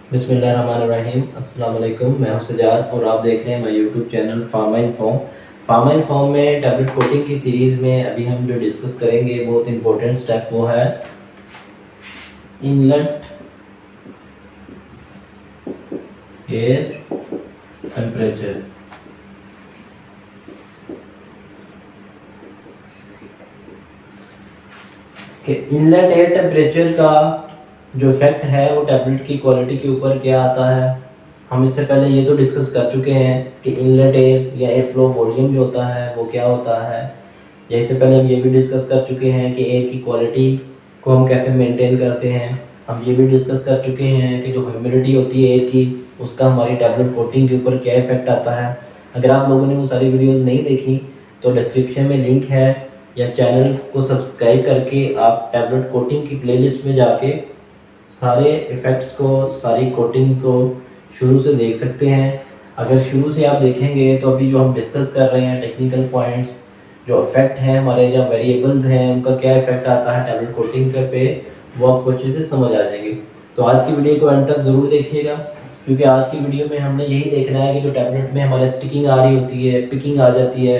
बिस्मिल्लाहिर्रहमानिर्रहीम। अस्सलाम वालेकुम। मैं हूं सजाद और आप देख रहे हैं मेरा YouTube channel pharma inform. Pharma inform में टैबलेट कोटिंग की सीरीज़ में अभी हम जो डिस्कस करेंगे बहुत इंपॉर्टेंट स्टेप वो है इनलेट एयर टेम्परेचर। कि इनलेट एयर टेम्परेचर का जो इफेक्ट है वो टैबलेट की क्वालिटी के ऊपर क्या आता है। हम इससे पहले ये तो डिस्कस कर चुके हैं कि इनलेट एयर या एयर फ्लो वॉल्यूम जो होता है वो क्या होता है, या इससे पहले हम ये भी डिस्कस कर चुके हैं कि एयर की क्वालिटी को हम कैसे मेंटेन करते हैं। हम ये भी डिस्कस कर चुके हैं कि जो ह्यूमिडिटी होती है एयर की उसका हमारी टैबलेट कोटिंग के ऊपर क्या इफेक्ट आता है। अगर आप लोगों ने वो सारी वीडियोज़ नहीं देखी तो डिस्क्रिप्शन में लिंक है, या चैनल को सब्सक्राइब करके आप टैबलेट कोटिंग की प्लेलिस्ट में जाके सारे इफ़ेक्ट्स को, सारी कोटिंग को शुरू से देख सकते हैं। अगर शुरू से आप देखेंगे तो अभी जो हम डिस्कस कर रहे हैं टेक्निकल पॉइंट्स, जो इफेक्ट हैं हमारे, जो वेरिएबल्स हैं उनका क्या इफेक्ट आता है टैबलेट कोटिंग पे, वो आपको अच्छे से समझ आ जाएगी। तो आज की वीडियो को एंड तक ज़रूर देखिएगा, क्योंकि आज की वीडियो में हमने यही देखना है कि जो टैबलेट में हमारे स्टिकिंग आ रही होती है, पिकिंग आ जाती है,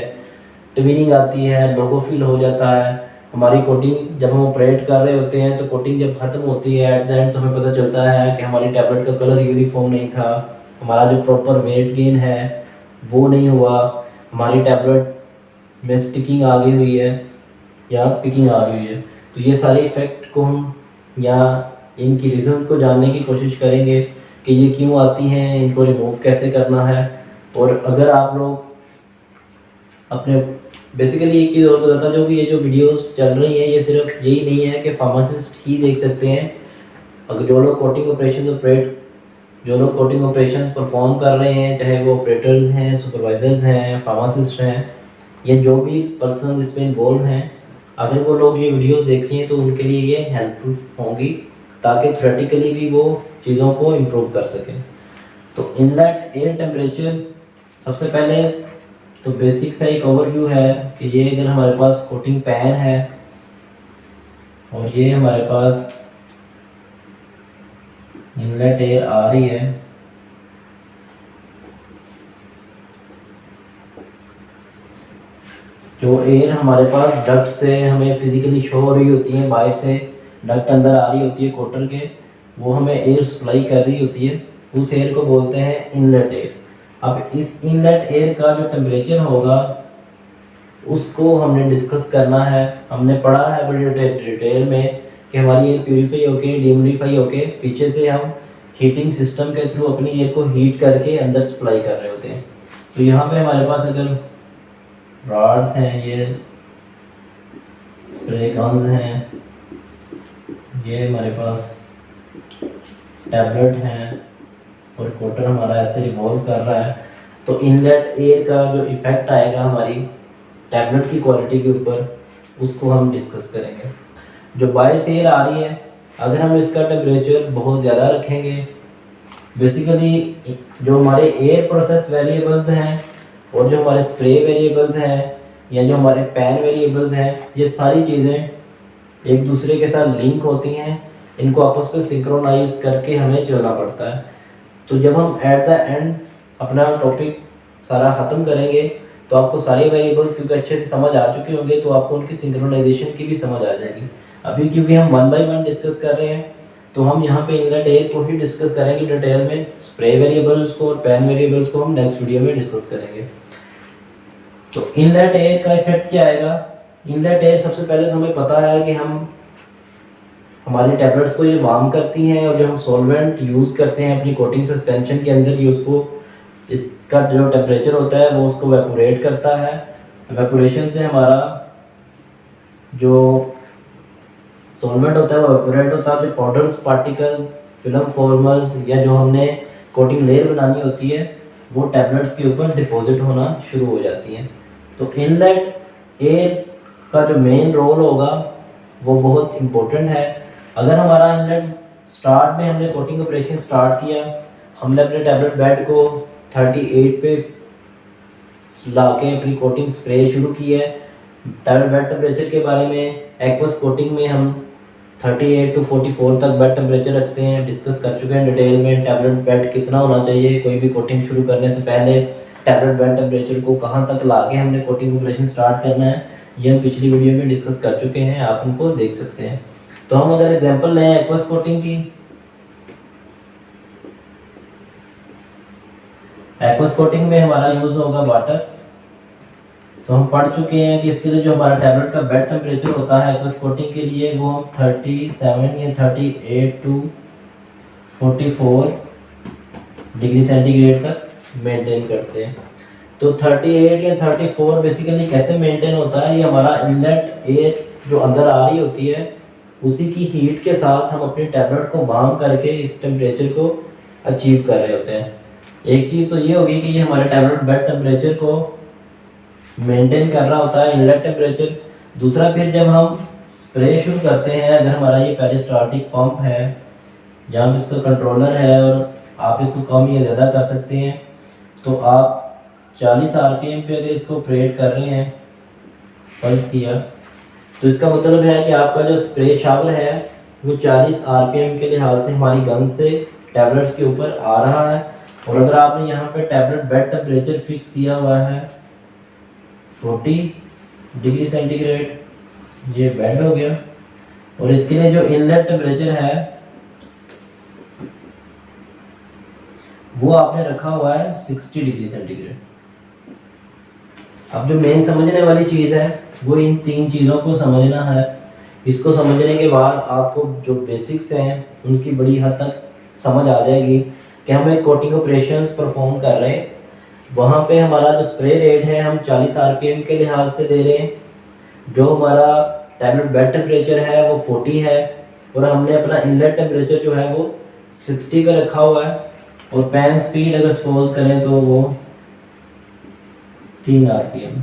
ट्विनिंग आती है, लोगो फिल हो जाता है, हमारी कोटिंग जब हम ऑपरेट कर रहे होते हैं तो कोटिंग जब खत्म होती है एट द एंड तो हमें पता चलता है कि हमारी टैबलेट का कलर यूनिफॉर्म नहीं था, हमारा जो प्रॉपर वेट गेन है वो नहीं हुआ, हमारी टैबलेट में स्टिकिंग आ गई हुई है या पिकिंग आ गई है। तो ये सारे इफ़ेक्ट को हम या इनकी रीजंस को जानने की कोशिश करेंगे कि ये क्यों आती हैं, इनको रिमूव कैसे करना है। और अगर आप लोग अपने बेसिकली एक चीज़ और बताता जो कि ये जो वीडियोस चल रही हैं ये सिर्फ यही नहीं है कि फार्मासिस्ट ही देख सकते हैं। अगर जो लोग कोटिंग ऑपरेशन परफॉर्म कर रहे हैं, चाहे वो ऑपरेटर्स हैं, सुपरवाइजर्स हैं, फार्मासिस्ट हैं, या जो भी पर्सन इसमें इन्वॉल्व हैं, अगर वो लोग ये वीडियोस देखें तो उनके लिए ये हेल्पफुल होंगी, ताकि थ्योरेटिकली भी वो चीज़ों को इम्प्रूव कर सकें। तो इनलेट एयर टेम्परेचर, सबसे पहले तो बेसिक सा एक ओवरव्यू है कि ये अगर हमारे पास कोटिंग पैन है और ये हमारे पास इनलेट एयर आ रही है, जो एयर हमारे पास डक्ट से हमें फिजिकली शो हो रही होती है, बाहर से डक्ट अंदर आ रही होती है कोटर के, वो हमें एयर सप्लाई कर रही होती है, उस एयर को बोलते हैं इनलेट एयर। अब इस इनलेट एयर का जो टेम्परेचर होगा उसको हमने डिस्कस करना है। हमने पढ़ा है बड़ी डिटेल में कि हमारी एयर प्यूरीफाई होके डिम्यूडिफाई होके पीछे से हम हीटिंग सिस्टम के थ्रू अपनी एयर को हीट करके अंदर सप्लाई कर रहे होते हैं। तो यहाँ पे हमारे पास अगर रॉड्स हैं, ये स्प्रे गन्स हैं, ये हमारे पास टैबलेट हैं और कोटर हमारा ऐसे रिवॉल्व कर रहा है, तो इनलेट एयर का जो इफ़ेक्ट आएगा हमारी टैबलेट की क्वालिटी के ऊपर उसको हम डिस्कस करेंगे। जो बाहर से एयर आ रही है, अगर हम इसका टेम्परेचर बहुत ज़्यादा रखेंगे, बेसिकली जो हमारे एयर प्रोसेस वेरिएबल्स हैं और जो हमारे स्प्रे वेरिएबल्स हैं या जो हमारे पैन वेरिएबल्स हैं, ये सारी चीज़ें एक दूसरे के साथ लिंक होती हैं, इनको आपस में सिंक्रोनाइज करके हमें चलना पड़ता है। तो जब हम एट द एंड अपना टॉपिक सारा ख़त्म करेंगे तो आपको सारे वेरिएबल्स क्योंकि अच्छे से समझ आ चुके होंगे तो आपको उनकी सिंक्रोनाइजेशन की भी समझ आ जाएगी। अभी क्योंकि हम वन बाय वन डिस्कस कर रहे हैं तो हम यहाँ पे इनलेट एयर को ही डिस्कस करेंगे डिटेल में, स्प्रे वेरिएबल्स को और पैन वेरिएबल्स को हम नेक्स्ट वीडियो में डिस्कस करेंगे। तो इनलेट एयर का इफेक्ट क्या आएगा। इनलेट एयर सबसे पहले तो हमें पता है कि हम हमारी टैबलेट्स को ये वार्म करती हैं, और जो हम सॉल्वेंट यूज़ करते हैं अपनी कोटिंग सस्पेंशन के अंदर, ये उसको इसका जो टेम्परेचर होता है वो उसको वेपोरेट करता है। वेपोरेशन से हमारा जो सॉल्वेंट होता है वो वेपोरेट होता है, जो पाउडर्स पार्टिकल फिल्म फॉर्मर्स या जो हमने कोटिंग लेयर बनानी होती है वो टैबलेट्स के ऊपर डिपॉजिट होना शुरू हो जाती हैं। तो इनलेट एयर का जो मेन रोल होगा वो बहुत इम्पोर्टेंट है। अगर हमारा इनलेट स्टार्ट में हमने कोटिंग ऑपरेशन स्टार्ट किया, हमने अपने टैबलेट बेड को 38 पे ला के अपनी कोटिंग स्प्रे शुरू की है। टैबलेट बेड टेम्परेचर के बारे में एक्वस कोटिंग में हम 38 to 44 तक बेड टेम्परेचर रखते हैं, डिस्कस कर चुके हैं डिटेल में। टैबलेट बेड कितना होना चाहिए, कोई भी कोटिंग शुरू करने से पहले टैबलेट बेड टेम्परेचर को कहाँ तक ला के हमने कोटिंग ऑपरेशन स्टार्ट करना है, ये हम पिछली वीडियो में डिस्कस कर चुके हैं, आप उनको देख सकते हैं। तो हम अगर एग्जांपल लें एक्वस कोटिंग की, एक्वस कोटिंग में हमारा यूज होगा वाटर। तो हम पढ़ चुके हैं कि इसके लिए जो हमारा टैबलेट का बेड टेम्परेचर होता है एक्वस कोटिंग के लिए वो 37 या 38 टू 44 डिग्री सेंटीग्रेड तक मेंटेन करते हैं। तो 38 या 34 बेसिकली कैसे मेंटेन होता है, ये हमारा इनलेट एयर जो अंदर आ रही होती है उसी की हीट के साथ हम अपने टैबलेट को वार्म करके इस टेम्परेचर को अचीव कर रहे होते हैं। एक चीज़ तो ये होगी कि ये हमारे टैबलेट बेड टेम्परेचर को मेंटेन कर रहा होता है इनलेट टेम्परेचर। दूसरा फिर जब हम स्प्रे शुरू करते हैं, अगर हमारा ये पेरिस्टाल्टिक पंप है या इसका कंट्रोलर है और आप इसको कम या ज़्यादा कर सकते हैं, तो आप 40 आरपीएम पे अगर इसको ऑपरेट कर रहे हैं, फर्ज किया, तो इसका मतलब है कि आपका जो स्प्रे शावर है वो 40 आरपीएम के लिहाज से हमारी गन से टैबलेट्स के ऊपर आ रहा है। और अगर आपने यहाँ पे टैबलेट बेड टेम्परेचर फिक्स किया हुआ है 40 डिग्री सेंटीग्रेड, ये बेड हो गया, और इसके लिए जो इनलेट टेम्परेचर है वो आपने रखा हुआ है 60 डिग्री सेंटीग्रेड। अब जो मेन समझने वाली चीज़ है वो इन तीन चीज़ों को समझना है। इसको समझने के बाद आपको जो बेसिक्स हैं उनकी बड़ी हद तक समझ आ जाएगी कि हम एक कोटिंग ऑपरेशंस परफॉर्म कर रहे हैं। वहाँ पे हमारा जो स्प्रे रेट है हम 40 आरपीएम के लिहाज से दे रहे हैं, जो हमारा टैबलेट बेड टेम्परेचर है वो 40 है, और हमने अपना इनलेट टेम्परेचर जो है वो 60 पे रखा हुआ है, और पैन स्पीड अगर सपोज करें तो वो 3 आरपीएम।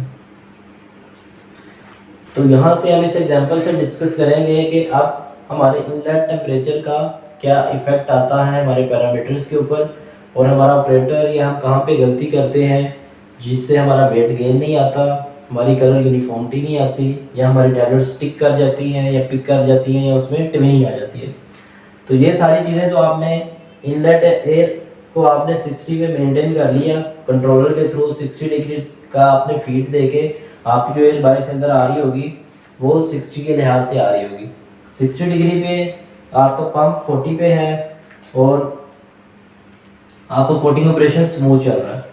तो यहाँ से हम इस एग्जांपल से डिस्कस करेंगे कि अब हमारे इनलेट टेम्परेचर का क्या इफेक्ट आता है हमारे पैरामीटर्स के ऊपर, और हमारा ऑपरेटर या हम कहाँ पे गलती करते हैं जिससे हमारा वेट गेन नहीं आता, हमारी कलर यूनिफॉर्मिटी नहीं आती, या हमारी टैबलेट स्टिक कर जाती हैं या पिक कर जाती हैं या उसमें ट्विनिंग आ जाती है। तो ये सारी चीज़ें तो आपने इनलेट एयर को आपने 60 पे मेंटेन कर लिया, कंट्रोलर के थ्रू 60 डिग्री का आपने फीड देके आपकी जो एयर बाहर से अंदर आ रही होगी वो 60 के लिहाज से आ रही होगी। 60 डिग्री पे आपका पंप 40 पे है और आपका कोटिंग ऑपरेशन स्मूथ चल रहा है।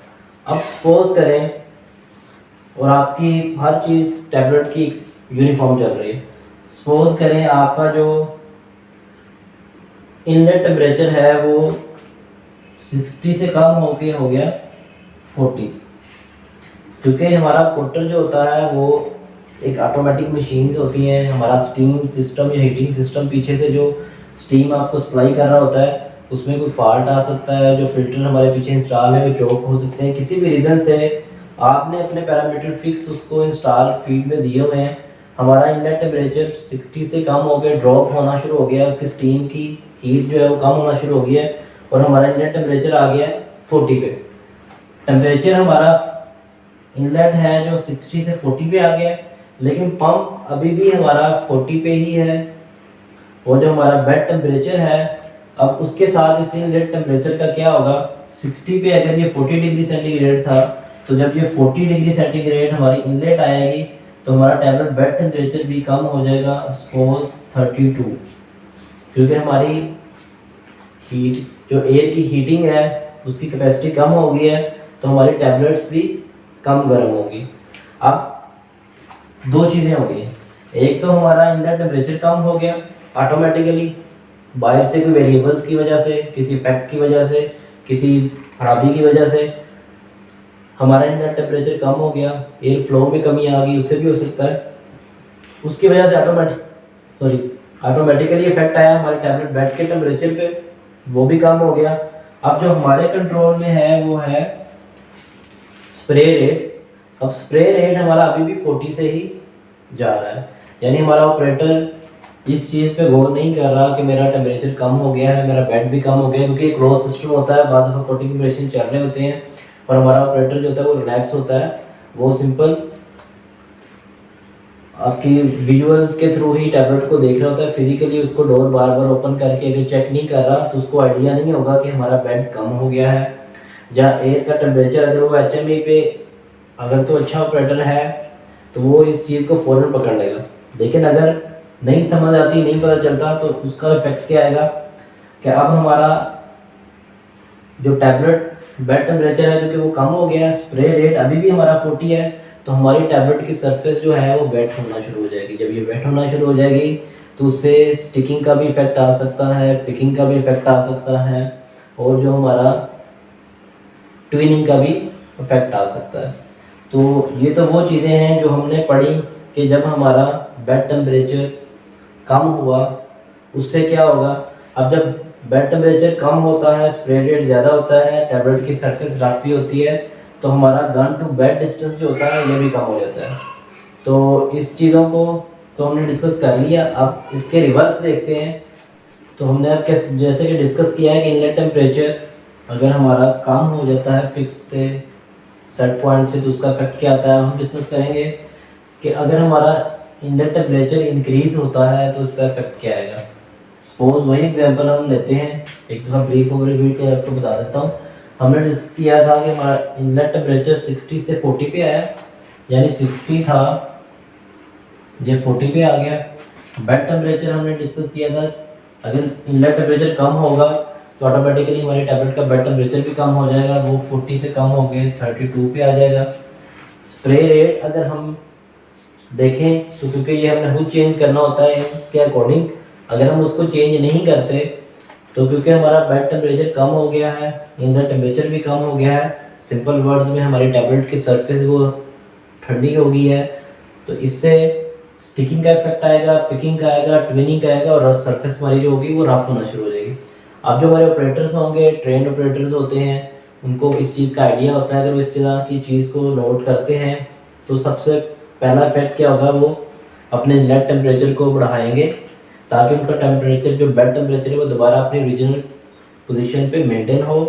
अब सपोज करें और आपकी हर चीज़ टैबलेट की यूनिफॉर्म चल रही है, सपोज करें आपका जो इनलेट टेम्परेचर है वो 60 से कम होके हो गया 40, क्योंकि हमारा कोटर जो होता है वो एक ऑटोमेटिक मशीन्स होती हैं। हमारा स्टीम सिस्टम या हीटिंग सिस्टम पीछे से जो स्टीम आपको सप्लाई कर रहा होता है उसमें कोई फॉल्ट आ सकता है, जो फिल्टर हमारे पीछे इंस्टॉल है वो चौक हो सकते हैं, किसी भी रीज़न से आपने अपने पैरामीटर फिक्स उसको इंस्टॉल फीड में दिए हुए हैं। हमारा इनलेट टेम्परेचर 60 से कम हो गया, ड्रॉप होना शुरू हो गया, उसकी स्टीम की हीट जो है वो कम होना शुरू हो गया है, और हमारा इनलेट टेम्परेचर आ गया 40 पे। टेम्परेचर हमारा इनलेट है जो 60 से 40 पे आ गया, लेकिन पंप अभी भी हमारा 40 पे ही है, और जो हमारा बेड टेम्परेचर है अब उसके साथ इस इनलेट टेम्परेचर का क्या होगा, 60 पे अगर ये 40 डिग्री सेंटीग्रेड था, तो जब ये 40 डिग्री सेंटीग्रेड हमारी इनलेट आएगी तो हमारा टैबलेट बेड टेम्परेचर भी कम हो जाएगा, सपोज 32, क्योंकि हमारी हीट जो एयर की हीटिंग है उसकी कैपेसिटी कम हो गई है, तो हमारी टैबलेट्स भी कम गर्म होगी। अब दो चीज़ें हो गई, एक तो हमारा इनलेट टेम्परेचर कम हो गया ऑटोमेटिकली बाहर से कोई वेरिएबल्स की वजह से, किसी इफेक्ट की वजह से, किसी खराबी की वजह से हमारा इनलेट टेम्परेचर कम हो गया, एयर फ्लो में कमी आ गई, उससे भी हो सकता है, उसकी वजह से ऑटोमेटिकली इफेक्ट आया हमारे टैबलेट बेड के टेम्परेचर पे, वो भी कम हो गया। अब जो हमारे कंट्रोल में है वो है स्प्रे रेट। अब स्प्रे रेट हमारा अभी भी 40 से ही जा रहा है, यानी हमारा ऑपरेटर इस चीज़ पे गौर नहीं कर रहा कि मेरा टेम्परेचर कम हो गया है, मेरा बेड भी कम हो गया, क्योंकि क्लोज सिस्टम होता है, बाद में कोटिंग ऑपरेशन चल रहे होते हैं और हमारा ऑपरेटर जो होता है वो रिलैक्स होता है, वो सिंपल आपकी विजुअल्स के थ्रू ही टैबलेट को देख रहा होता है, फिजिकली उसको डोर बार बार ओपन करके अगर चेक नहीं कर रहा तो उसको आइडिया नहीं होगा कि हमारा बेड कम हो गया है। या एयर का टेम्परेचर अगर वो HME पे अगर तो अच्छा ऑपरेटर है तो वो इस चीज़ को फ़ौरन पकड़ लेगा, लेकिन अगर नहीं समझ आती, नहीं पता चलता, तो उसका इफेक्ट क्या आएगा कि अब हमारा जो टैबलेट बेड टेम्परेचर है क्योंकि वो कम हो गया है, स्प्रे रेट अभी भी हमारा 40 है, तो हमारी टैबलेट की सरफेस जो है वो वेट होना शुरू हो जाएगी। जब ये वेट होना शुरू हो जाएगी तो उससे स्टिकिंग का भी इफेक्ट आ सकता है, पिकिंग का भी इफेक्ट आ सकता है, और जो हमारा ट्विनिंग का भी इफेक्ट आ सकता है। तो ये तो वो चीज़ें हैं जो हमने पढ़ी कि जब हमारा बेड टेम्परेचर कम हुआ उससे क्या होगा। अब जब बेड टेम्परेचर कम होता है, स्प्रे रेट ज़्यादा होता है, टैबलेट की सरफेस रफ भी होती है, तो हमारा गन टू बेड डिस्टेंस जो होता है ये भी कम हो जाता है। तो इस चीज़ों को तो हमने डिस्कस कर लिया। अब इसके रिवर्स देखते हैं। तो हमने अब कैसे जैसे कि डिस्कस किया है कि इनलेट टेम्परेचर अगर हमारा कम हो जाता है फिक्स से सेट पॉइंट से तो उसका इफेक्ट क्या आता है। हम डिस्कस करेंगे कि अगर हमारा इनलेट टेम्परेचर इंक्रीज होता है तो उसका इफेक्ट क्या आएगा। सपोज वही एग्जांपल हम लेते हैं, एक दफ़ा ब्रीफ ओवरव्यू के आपको बता देता हूँ। हमने डिस्कस किया था कि हमारा इनलेट टेम्परेचर 60 से 40 पे आया, यानी 60 था ये 40 पे आ गया। बेड टेम्परेचर हमने डिस्कस किया था, अगर इनलेट टेम्परेचर कम होगा तो ऑटोमेटिकली हमारी टैबलेट का बेड टेम्परेचर भी कम हो जाएगा, वो 40 से कम हो गए 32 पे आ जाएगा। स्प्रे रेट अगर हम देखें तो क्योंकि ये हमने खुद चेंज करना होता है के अकॉर्डिंग, अगर हम उसको चेंज नहीं करते तो क्योंकि हमारा बेड टेम्परेचर कम हो गया है, इनर टेम्परेचर भी कम हो गया है, सिंपल वर्ड्स में हमारी टैबलेट की सरफेस वो ठंडी हो गई है, तो इससे स्टिकिंग का इफेक्ट आएगा, पिकिंग का आएगा, ट्विनिंग का आएगा, और सरफेस हमारी जो होगी वो रफ होना शुरू हो जाएगी। अब जो हमारे ऑपरेटर्स होंगे, ट्रेंड ऑपरेटर्स होते हैं, उनको इस चीज़ का आइडिया होता है। अगर वो इस तरह की चीज़ को नोट करते हैं तो सबसे पहला इफेक्ट क्या होगा, वो अपने इनलेट टेम्परेचर को बढ़ाएंगे ताकि उनका टेम्परेचर जो बेड टेम्परेचर है वो दोबारा अपनी ओरिजिनल पोजीशन पे मेंटेन हो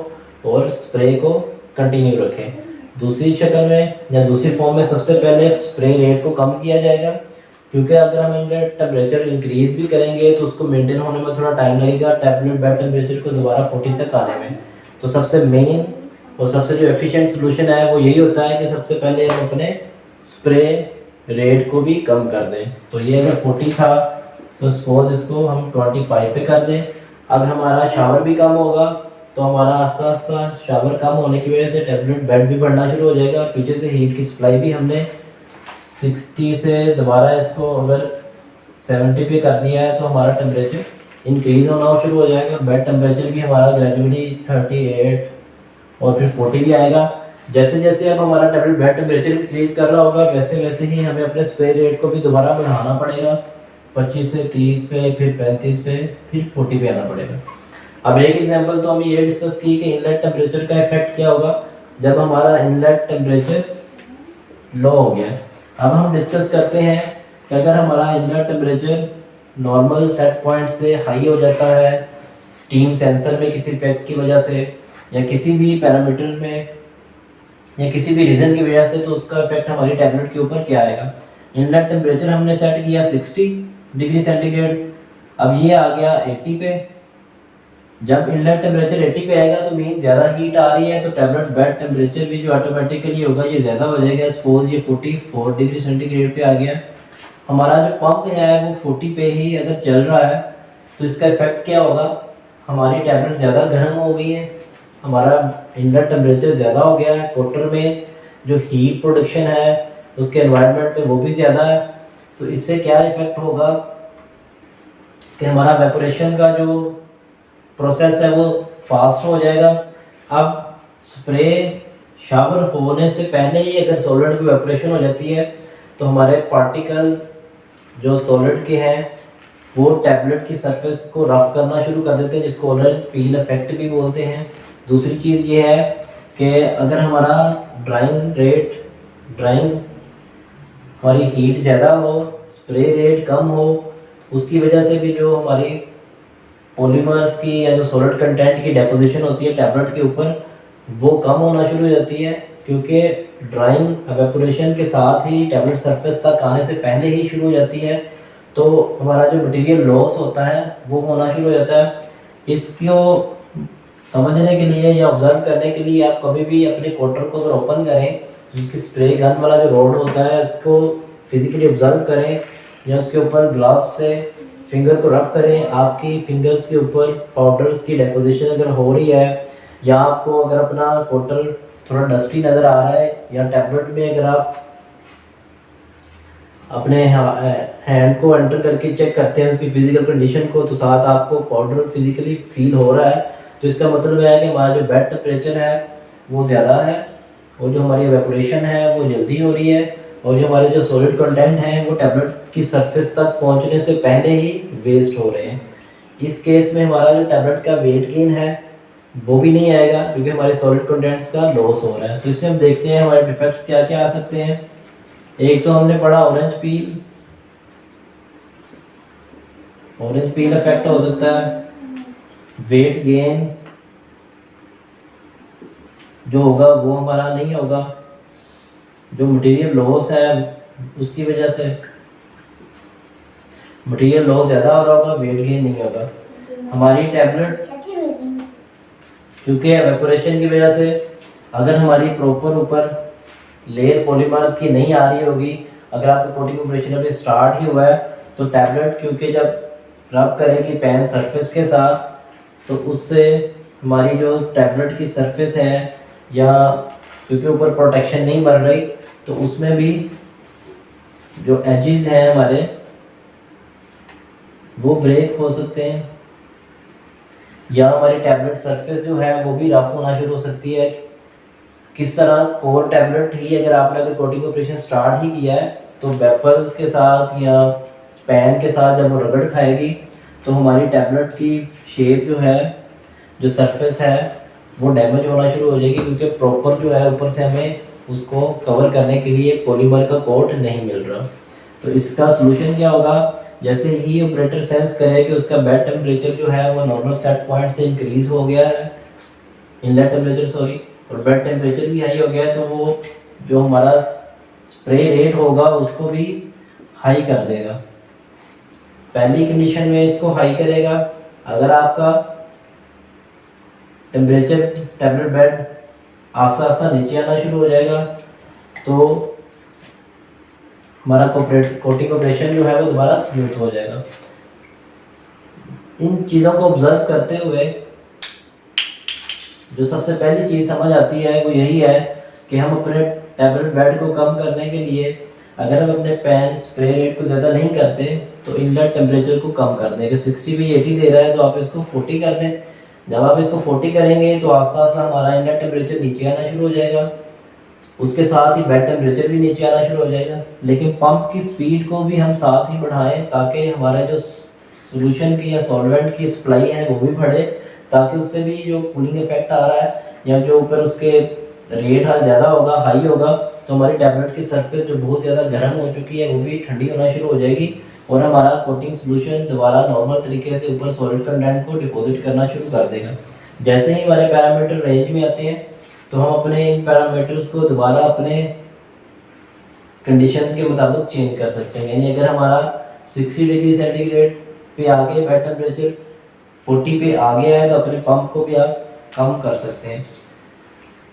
और स्प्रे को कंटिन्यू रखें। दूसरी शक्ल में या दूसरी फॉर्म में सबसे पहले स्प्रे रेट को कम किया जाएगा, क्योंकि अगर हम इनलेट टेम्परेचर इंक्रीज भी करेंगे तो उसको मेंटेन होने में थोड़ा टाइम लगेगा, टैबलेट बेड टेम्परेचर को दोबारा 40 तक आने में। तो सबसे मेन और सबसे जो एफिशिएंट सोल्यूशन है वो यही होता है कि सबसे पहले हम अपने स्प्रे रेट को भी कम कर दें। तो ये अगर 40 था तो सपोज इसको हम 25 पे कर दें। अब हमारा शावर भी कम होगा तो हमारा आस्ता आस्ता शावर कम होने की वजह से टैबलेट बेड भी बढ़ना शुरू हो जाएगा। पीछे से हीट की सप्लाई भी हमने 60 से दोबारा इसको अगर 70 पे कर दिया है तो हमारा टेम्परेचर इंक्रीज होना शुरू हो जाएगा। बेड टेम्परेचर भी हमारा ग्रेजुअली 38 और फिर 40 भी आएगा। जैसे जैसे अब हमारा टैबलेट बेड टेम्परेचर इंक्रीज कर रहा होगा वैसे वैसे ही हमें अपने स्प्रे रेट को भी दोबारा बढ़ाना पड़ेगा, 25 से 30 पे, फिर 35 पे, फिर 40 पे आना पड़ेगा। अब एक एग्जांपल तो हम ये डिस्कस की कि इनलेट टेम्परेचर का इफेक्ट क्या होगा जब हमारा इनलेट टेम्परेचर लो हो गया। अब हम डिस्कस करते हैं कि अगर हमारा inlet temperature normal set point से हाई हो जाता है, स्टीम सेंसर में किसी इफेक्ट की वजह से या किसी भी पैरामीटर में या किसी भी रीजन की वजह से, तो उसका इफेक्ट हमारी टैबलेट के ऊपर क्या आएगा। इनलेट टेम्परेचर हमने सेट किया 60 डिग्री सेंटीग्रेड, अब ये आ गया 80 पे। जब इनलेट टेम्परेचर 80 पे आएगा तो मीन ज़्यादा हीट आ रही है तो टैबलेट बेड टेम्परेचर भी जो ऑटोमेटिकली होगा ये ज़्यादा हो जाएगा। सपोज ये 44 डिग्री सेंटीग्रेड पे आ गया। हमारा जो पंप है वो 40 पे ही अगर चल रहा है तो इसका इफेक्ट क्या होगा, हमारी टैबलेट ज़्यादा गर्म हो गई है, हमारा इनलेट टेम्परेचर ज़्यादा हो गया है, कोटर में जो हीट प्रोडक्शन है उसके एनवायरनमेंट पे वो भी ज़्यादा है। तो इससे क्या इफेक्ट होगा कि हमारा वेपोरेशन का जो प्रोसेस है वो फास्ट हो जाएगा। अब स्प्रे शावर होने से पहले ही अगर सॉलिड की वेपोरेशन हो जाती है तो हमारे पार्टिकल जो सॉलिड के हैं वो टैबलेट की सरफेस को रफ करना शुरू कर देते हैं, जिसको ऑलरेडी पील इफेक्ट भी बोलते हैं। दूसरी चीज़ ये है कि अगर हमारा ड्राइंग हमारी हीट ज़्यादा हो, स्प्रे रेट कम हो, उसकी वजह से भी जो हमारी पॉलीमर्स की या जो सॉलिड कंटेंट की डेपोजिशन होती है टैबलेट के ऊपर वो कम होना शुरू हो जाती है। क्योंकि ड्राइंग एवेपोरेशन के साथ ही टैबलेट सरफेस तक आने से पहले ही शुरू हो जाती है, तो हमारा जो मटेरियल लॉस होता है वो होना शुरू हो जाता है। इसको समझने के लिए या ऑब्जर्व करने के लिए आप कभी भी अपने कोटर को अगर ओपन करें, जिसकी स्प्रे गन वाला जो रोड होता है उसको फिजिकली ऑब्जर्व करें या उसके ऊपर ग्लव्स से फिंगर को रब करें। आपकी फिंगर्स के ऊपर पाउडर्स की डेपोजिशन अगर हो रही है, या आपको अगर अपना कोटर थोड़ा डस्टी नज़र आ रहा है, या टैबलेट में अगर आप अपने हैंड को एंटर करके चेक करते हैं उसकी फिजिकल कंडीशन को, तो साथ आपको पाउडर फिजिकली फील हो रहा है, तो इसका मतलब है कि हमारा जो बेड टेम्परेचर है वो ज़्यादा है, और जो हमारी एवेपोरेशन है वो जल्दी हो रही है, और जो हमारे जो सॉलिड कंटेंट हैं वो टैबलेट की सरफेस तक पहुंचने से पहले ही वेस्ट हो रहे हैं। इस केस में हमारा जो टैबलेट का वेट गेन है वो भी नहीं आएगा, क्योंकि हमारे सॉलिड कंटेंट्स का लॉस हो रहा है। तो इसमें हम देखते हैं हमारे डिफेक्ट्स क्या क्या आ सकते हैं। एक तो हमने पढ़ा orange peel, orange peel effect हो सकता है। वेट गेन जो होगा वो हमारा नहीं होगा, जो मटेरियल लॉस है उसकी वजह से मटेरियल लॉस ज़्यादा हो रहा होगा, वेट गेन नहीं होगा। हमारी टैबलेट क्योंकि एवेपोरेशन की वजह से अगर हमारी प्रॉपर ऊपर लेयर पॉलीमर्स की नहीं आ रही होगी, अगर आपका कोटिंग ऑपरेशन अभी स्टार्ट ही हुआ है, तो टैबलेट क्योंकि जब रब करेगी पेन सरफेस के साथ, तो उससे हमारी जो टैबलेट की सरफेस है, या क्योंकि ऊपर प्रोटेक्शन नहीं बन रही, तो उसमें भी जो एजेस हैं हमारे वो ब्रेक हो सकते हैं, या हमारी टैबलेट सरफेस जो है वो भी रफ होना शुरू हो सकती है। किस तरह, कोर टैबलेट ही अगर आपने अगर कोटिंग ऑपरेशन स्टार्ट ही किया है, तो वेफर्स के साथ या पेन के साथ जब वो रगड़ खाएगी, तो हमारी टैबलेट की शेप जो है, जो सरफेस है, वो डैमेज होना शुरू हो जाएगी, क्योंकि प्रॉपर जो है ऊपर से हमें उसको कवर करने के लिए पॉलीमर का कोट नहीं मिल रहा। तो इसका सोल्यूशन क्या होगा, जैसे ही ऑपरेटर सेंस करे कि उसका बेड टेम्परेचर जो है वो नॉर्मल सेट पॉइंट से इंक्रीज हो गया है, इनलेट टेम्परेचर सॉरी, और बेड टेम्परेचर भी हाई हो गया है, तो वो जो हमारा स्प्रे रेट होगा उसको भी हाई कर देगा। पहली कंडीशन में इसको हाई करेगा, अगर आपका टेम्परेचर टैबलेट बेड आस्ता आस्ता नीचे आना शुरू हो जाएगा, तो हमारा कोटिंग ऑपरेशन जो है वो दोबारा स्मूथ हो जाएगा। इन चीज़ों को ऑब्जर्व करते हुए जो सबसे पहली चीज़ समझ आती है वो यही है कि हम अपने टैबलेट बेड को कम करने के लिए, अगर हम अपने पेन स्प्रे रेट को ज़्यादा नहीं करते, तो इनलेट टेम्परेचर को कम कर दें। अगर 60 भी 80 दे रहा है तो आप इसको 40 कर दें। जब आप इसको 40 करेंगे तो आस्ता आस्ता हमारा इनलेट टेम्परेचर नीचे आना शुरू हो जाएगा, उसके साथ ही बेड टेम्परेचर भी नीचे आना शुरू हो जाएगा। लेकिन पंप की स्पीड को भी हम साथ ही बढ़ाएं, ताकि हमारा जो सोल्यूशन की या सॉल्वेंट की सप्लाई है वो भी बढ़े, ताकि उससे भी जो कूलिंग इफेक्ट आ रहा है, या जो ऊपर उसके रेट ज़्यादा होगा, हाई होगा, तो हमारी टैबलेट की सरफेस जो बहुत ज़्यादा गर्म हो चुकी है वो भी ठंडी होना शुरू हो जाएगी, और हमारा कोटिंग सोल्यूशन दोबारा नॉर्मल तरीके से ऊपर सॉलिड कंटेंट को डिपॉजिट करना शुरू कर देगा। जैसे ही हमारे पैरामीटर रेंज में आते हैं, तो हम अपने इन पैरामीटर्स को दोबारा अपने कंडीशंस के मुताबिक चेंज कर सकते हैं। यानी अगर हमारा 60 डिग्री सेंटीग्रेड पे आ गया बेड टेम्परेचर, 40 पे आ गया है, तो अपने पंप को भी आप कम कर सकते हैं।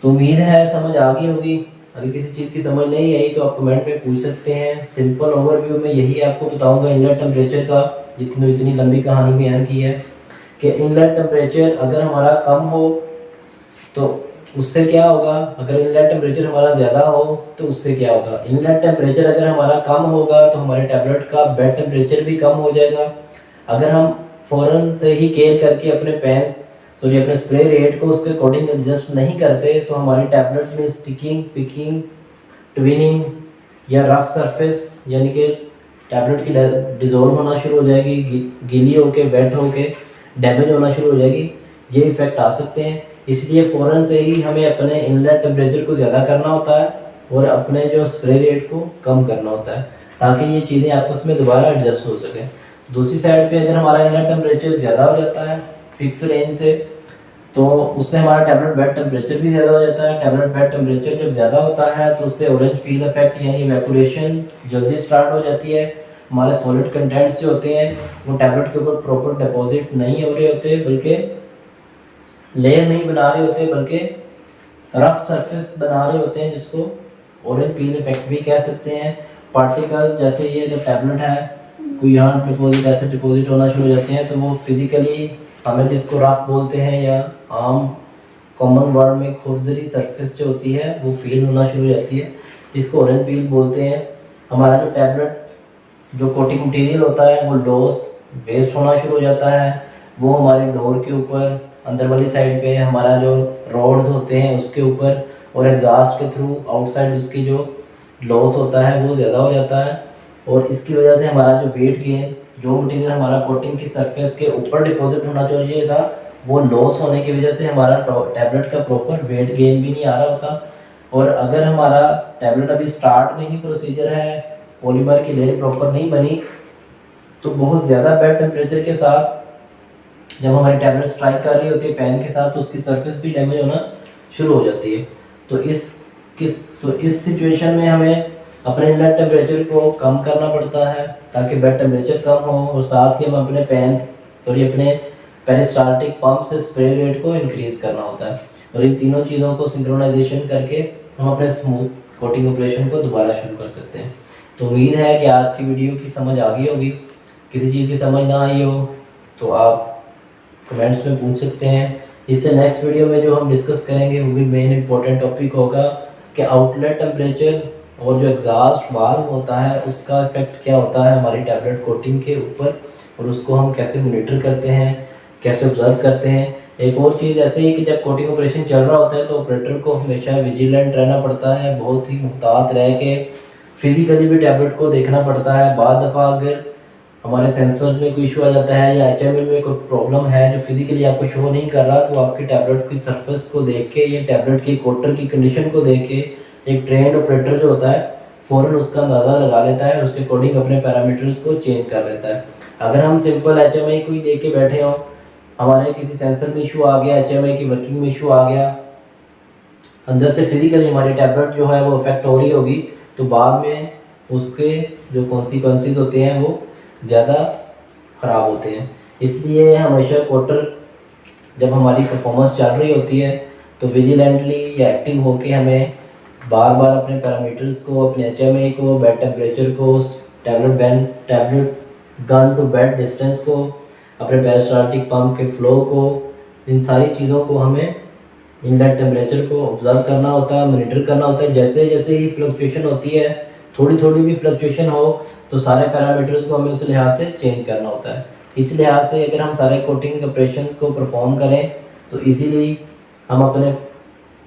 तो उम्मीद है समझ आ गई होगी। अगर किसी चीज़ की समझ नहीं आई तो आप कमेंट में पूछ सकते हैं। सिंपल ओवरव्यू में यही आपको बताऊंगा इनलेट टेम्परेचर का, इतनी लंबी कहानी बयान की है कि इनलेट टेम्परेचर अगर हमारा कम हो तो उससे क्या होगा, अगर इनलेट टेम्परेचर हमारा ज़्यादा हो तो उससे क्या होगा। इनलेट टेम्परेचर अगर हमारा कम होगा तो हमारे टैबलेट का बेड टेम्परेचर भी कम हो जाएगा। अगर हम फ़ौरन से ही केयर करके अपने अपने स्प्रे रेट को उसके अकॉर्डिंग एडजस्ट नहीं करते, तो हमारी टैबलेट में स्टिकिंग, पिकिंग, ट्विनिंग या रफ सरफेस, यानी कि टैबलेट की डिज़ोल्व होना शुरू हो जाएगी, गीली होके, वेट होके डैमेज होना शुरू हो जाएगी। ये इफ़ेक्ट आ सकते हैं। इसलिए फ़ौरन से ही हमें अपने इनलेट टेम्परेचर को ज़्यादा करना होता है और अपने जो स्प्रे रेट को कम करना होता है, ताकि ये चीज़ें आपस में दोबारा एडजस्ट हो सकें। दूसरी साइड पे अगर हमारा इनलेट टेम्परेचर ज़्यादा हो जाता है फिक्स रेंज से, तो उससे हमारा टैबलेट बेड टेम्परेचर भी ज़्यादा हो जाता है। टैबलेट बेड टेम्परेचर जब ज़्यादा होता है तो उससे ऑरेंज पील इफेक्ट यानी इवेपोरेशन जल्दी स्टार्ट हो जाती है। हमारे सॉलिड कंटेंट्स जो होते हैं वो टैबलेट के ऊपर प्रॉपर डिपॉजिट नहीं हो रहे होते, बल्कि लेयर नहीं बना रहे होते, बल्कि रफ सरफेस बना रहे होते हैं, जिसको ऑरेंज पील इफेक्ट भी कह सकते हैं। पार्टिकल जैसे ये जो टैबलेट है कोई यहाँ डिपॉजिट ऐसे डिपॉजिट होना शुरू हो जाते हैं, तो वो फिजिकली हमें जिसको रफ बोलते हैं या आम कॉमन वर्ड में खुरदरी सरफेस जो होती है वो फील होना शुरू हो जाती है, जिसको ऑरेंज पील बोलते हैं। हमारा जो टैबलेट जो कोटिंग मटेरियल होता है वो लॉस वेस्ट होना शुरू हो जाता है। वो हमारे डोर के ऊपर अंदर वाली साइड पे हमारा जो रोड्स होते हैं उसके ऊपर और एग्जॉस्ट के थ्रू आउटसाइड उसकी जो लॉस होता है वो ज़्यादा हो जाता है। और इसकी वजह से हमारा जो वेट गेन, जो मटेरियल हमारा कोटिंग की सरफेस के ऊपर डिपॉजिट होना चाहिए था, वो लॉस होने की वजह से हमारा टैबलेट का प्रॉपर वेट गेन भी नहीं आ रहा होता। और अगर हमारा टैबलेट अभी स्टार्ट में ही प्रोसीजर है, पॉलीमर की लेयर प्रॉपर नहीं बनी, तो बहुत ज़्यादा बेड टेम्परेचर के साथ जब हमारी टैबलेट स्ट्राइक कर रही होती है पेन के साथ, तो उसकी सरफेस भी डैमेज होना शुरू हो जाती है। तो इस सिचुएशन में हमें अपने इनलेट टेम्परेचर को कम करना पड़ता है ताकि बेड टेम्परेचर कम हो, और साथ ही हम अपने पेरिस्टाल्टिक पंप से स्प्रे रेट को इंक्रीज करना होता है। और इन तीनों चीज़ों को सिंक्रोनाइजेशन करके हम अपने स्मूथ कोटिंग ऑपरेशन को दोबारा शुरू कर सकते हैं। तो उम्मीद है कि आज की वीडियो की समझ आ गई होगी। किसी चीज़ की समझ ना आई हो तो आप कमेंट्स में पूछ सकते हैं। इससे नेक्स्ट वीडियो में जो हम डिस्कस करेंगे वो भी मेन इंपॉर्टेंट टॉपिक होगा कि आउटलेट टेम्परेचर और जो एग्जॉस्ट वाल्व होता है उसका इफेक्ट क्या होता है हमारी टैबलेट कोटिंग के ऊपर, और उसको हम कैसे मॉनिटर करते हैं, कैसे ऑब्जर्व करते हैं। एक और चीज़ ऐसे ही कि जब कोटिंग ऑपरेशन चल रहा होता है तो ऑपरेटर को हमेशा विजिलेंट रहना पड़ता है, बहुत ही मुहतात रह के फिजिकली भी टैबलेट को देखना पड़ता है। बाद दफ़ा अगर हमारे सेंसर्स में कोई इशू आ जाता है या एचएमएल में कोई प्रॉब्लम है जो फिजिकली आपको शो नहीं कर रहा, तो आपकी टैबलेट की सरफेस को देख के या टैबलेट की कोटर की कंडीशन को देख के एक ट्रेंड ऑपरेटर जो होता है फ़ौरन उसका अंदाज़ा लगा लेता है, उसके अकॉर्डिंग अपने पैरामीटर्स को चेंज कर लेता है। अगर हम सिंपल एचएमआई को ही देख के बैठे हों, हमारे किसी सेंसर में इशू आ गया, एचएमआई की वर्किंग में इशू आ गया, अंदर से फिजिकली हमारी टैबलेट जो है वो अफेक्ट हो रही होगी, तो बाद में उसके जो कॉन्सिक्वेंसेस होते हैं वो ज़्यादा ख़राब होते हैं। इसलिए हमेशा कोटर जब हमारी परफॉर्मेंस चल रही होती है तो विजिलेंटली या एक्टिव होके हमें बार बार अपने पैरामीटर्स को, अपने एचएमआई को, बेड टेम्परेचर को, tablet gun to bed distance को, अपने पेरिस्टाल्टिक पंप के फ्लो को, इन सारी चीज़ों को हमें इनलेट टेम्परेचर को ऑब्जर्व करना होता है, मॉनिटर करना होता है। जैसे जैसे ही फ्लक्चुएशन होती है, थोड़ी थोड़ी भी फ्लक्चुएशन हो तो सारे पैरामीटर्स को हमें उस लिहाज से चेंज करना होता है। इस लिहाज से अगर हम सारे कोटिंग ऑपरेशंस को परफॉर्म करें तो इजीली हम अपने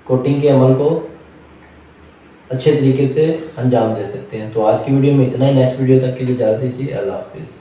कोटिंग के अमल को अच्छे तरीके से अंजाम दे सकते हैं। तो आज की वीडियो में इतना ही। नेक्स्ट वीडियो तक के लिए इजाज़त दीजिए। अल्लाह हाफिज़।